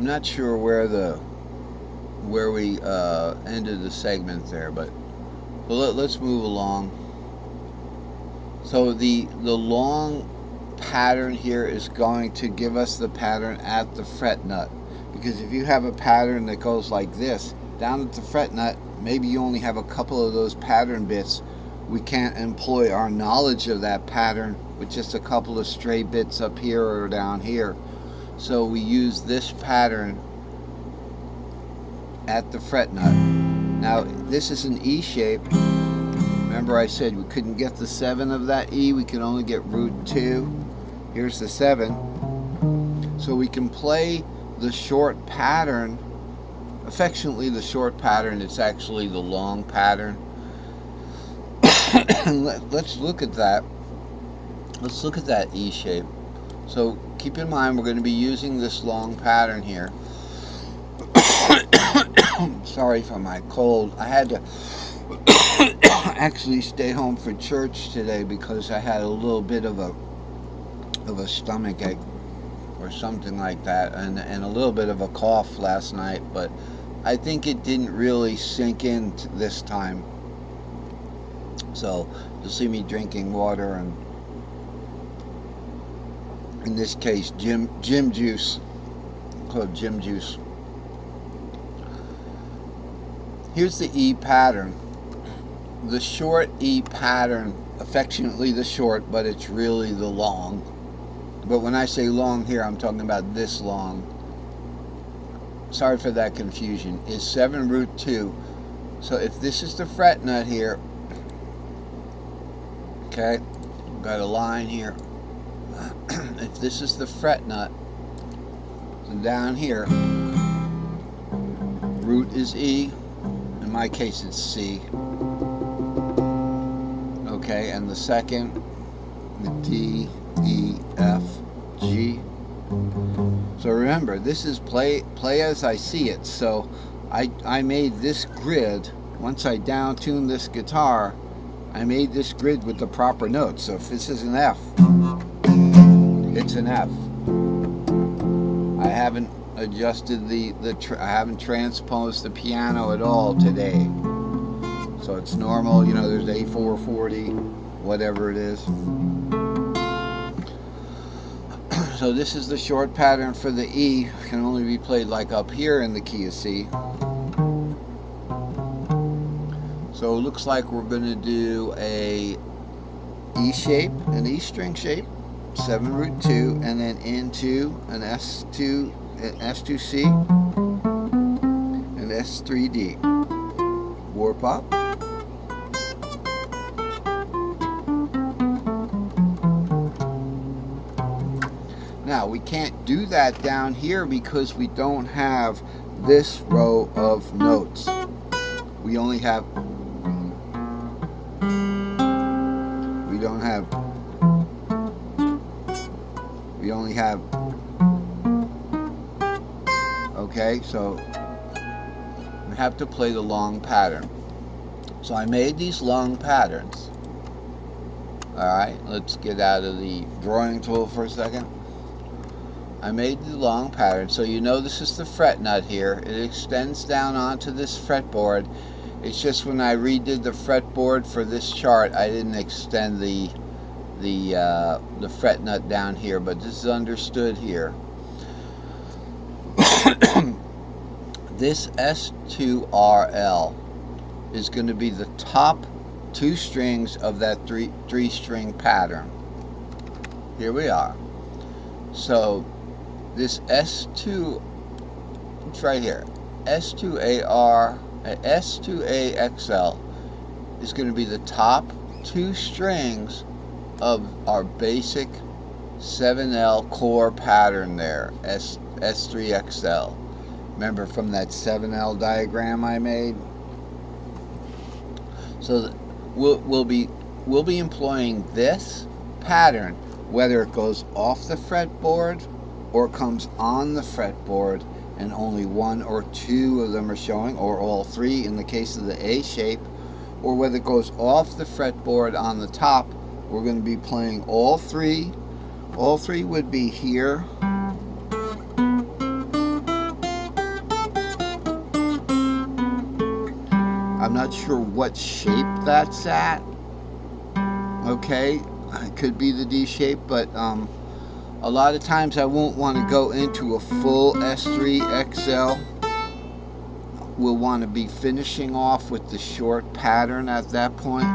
I'm not sure where we ended the segment there, but let's move along. So the long pattern here is going to give us the pattern at the fret nut, because if you have a pattern that goes like this down at the fret nut, maybe you only have a couple of those pattern bits. We can't employ our knowledge of that pattern with just a couple of stray bits up here or down here. So we use this pattern at the fret nut. Now this is an E shape. Remember I said we couldn't get the 7 of that E, we could only get root 2. Here's the 7. So we can play the short pattern, affectionately the short pattern. It's actually the long pattern. Let's look at that. Let's look at that E shape. So keep in mind we're going to be using this long pattern here. Sorry for my cold. I had to actually stay home for church today because I had a little bit of a stomach ache or something like that, and a little bit of a cough last night, but I think it didn't really sink in this time. So you'll see me drinking water, and in this case gym juice, called gym juice. Here's the E pattern. The short E pattern, affectionately the short, but it's really the long. But when I say long here, I'm talking about this long. Sorry for that confusion. Is 7 root 2. So if this is the fret nut here, okay, got a line here. If this is the fret nut, so down here, root is E. In my case, it's C. Okay, and the second, the D, E, F, G. So remember, this is play as I see it. So I made this grid. Once I down tuned this guitar, I made this grid with the proper notes. So if this is an F, it's an F. I haven't adjusted I haven't transposed the piano at all today. So it's normal, you know, there's A440, whatever it is. So this is the short pattern for the E. It can only be played like up here in the key of C. So it looks like we're going to do a E shape, an E string shape, 7 root 2, and then into an S2C, and S3D. Warp up. Now we can't do that down here because we don't have this row of notes. We only have, okay, so we have to play the long pattern. So I made these long patterns. Alright, let's get out of the drawing tool for a second. I made the long pattern, so you know this is the fret nut here. It extends down onto this fretboard. It's just when I redid the fretboard for this chart, I didn't extend the fret nut down here, but this is understood here. This S2RL is going to be the top 2 strings of that three string pattern. Here we are. So this S2, it's right here, S2AXL is going to be the top 2 strings of our basic 7L core pattern there, S3XL. Remember from that 7L diagram I made? So we'll be employing this pattern whether it goes off the fretboard or comes on the fretboard, and only 1 or 2 of them are showing, or all 3 in the case of the A shape, or whether it goes off the fretboard on the top. We're going to be playing all 3. All 3 would be here, I'm not sure what shape that's at. Okay, it could be the D shape, but a lot of times I won't want to go into a full S3 XL. We'll want to be finishing off with the short pattern at that point.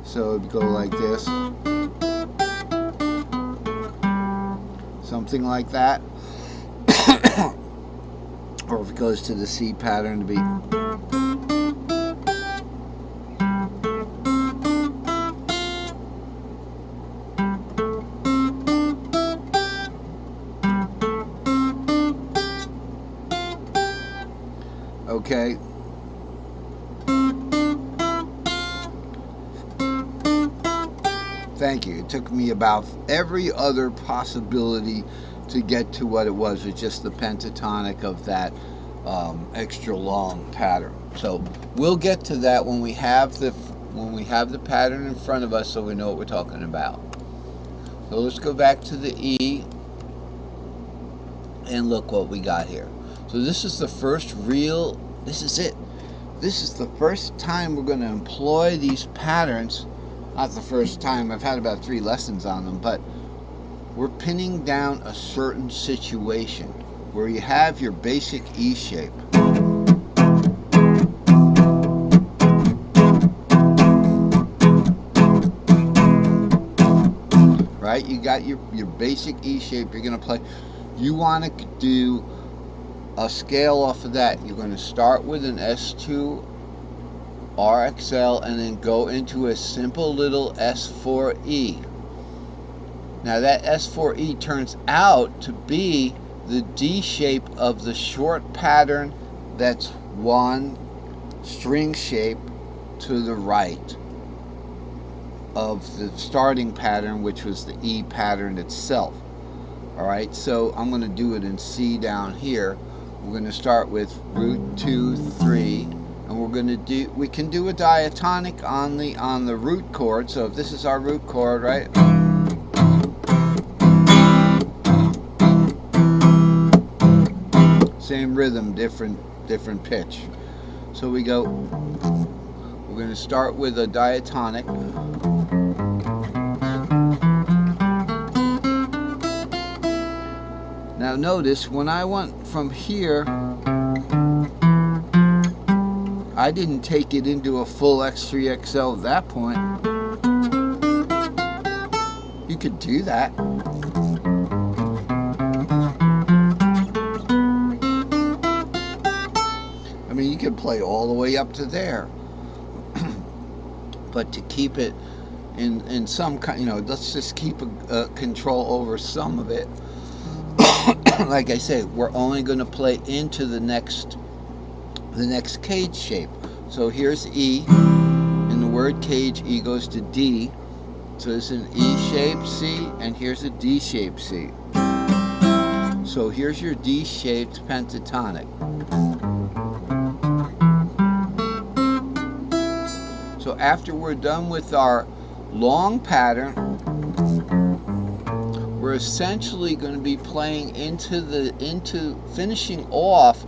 So it'd go like this. Something like that. Or if it goes to the C pattern, to be okay. Thank you. It took me about every other possibility to get to what it was. It's just the pentatonic of that extra long pattern. So we'll get to that when we have the pattern in front of us, so we know what we're talking about. So let's go back to the E and look what we got here. So this is the first real. This is it. This is the first time we're going to employ these patterns. Not the first time. I've had about 3 lessons on them, but we're pinning down a certain situation where you have your basic E shape. Right? You got your basic E shape you're going to play. You want to do a scale off of that. You're going to start with an S2 RXL and then go into a simple little S4E. Now that S4E turns out to be the D shape of the short pattern that's one string shape to the right of the starting pattern, which was the E pattern itself. Alright, so I'm going to do it in C down here. We're going to start with root 2, 3, and we're going to do, we can do a diatonic on the root chord. So if this is our root chord, right? Same rhythm, different pitch. So we go, we're going to start with a diatonic. Now notice, when I went from here, I didn't take it into a full X3 XL at that point. You could do that. I mean, you could play all the way up to there. But to keep it in some kind, let's just keep a control over some of it. Like I say, we're only going to play into the next cage shape. So here's E. In the word cage, E goes to D. So it's an E-shaped C, and here's a D-shaped C. So here's your D-shaped pentatonic. So after we're done with our long pattern, we're essentially going to be playing into finishing off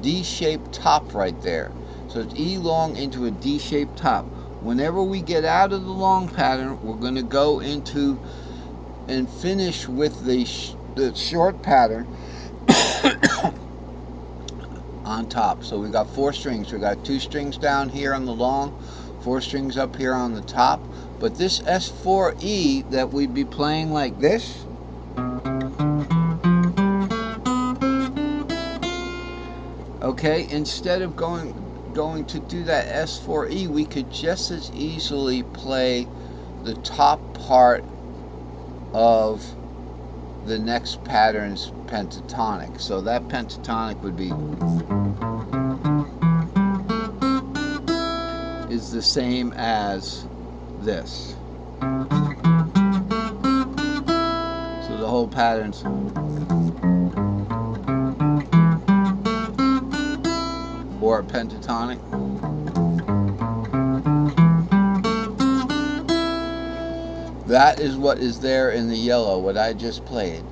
D-shaped top right there. So it's E long into a D-shaped top. Whenever we get out of the long pattern, we're going to go into and finish with the short pattern on top. So we got 4 strings. We got 2 strings down here on the long, 4 strings up here on the top. But this S4E that we'd be playing like this, okay, instead of going to do that S4E, we could just as easily play the top part of the next pattern's pentatonic. So that pentatonic would be is the same as this. So the whole pattern's or a pentatonic. That is what is there in the yellow, what I just played.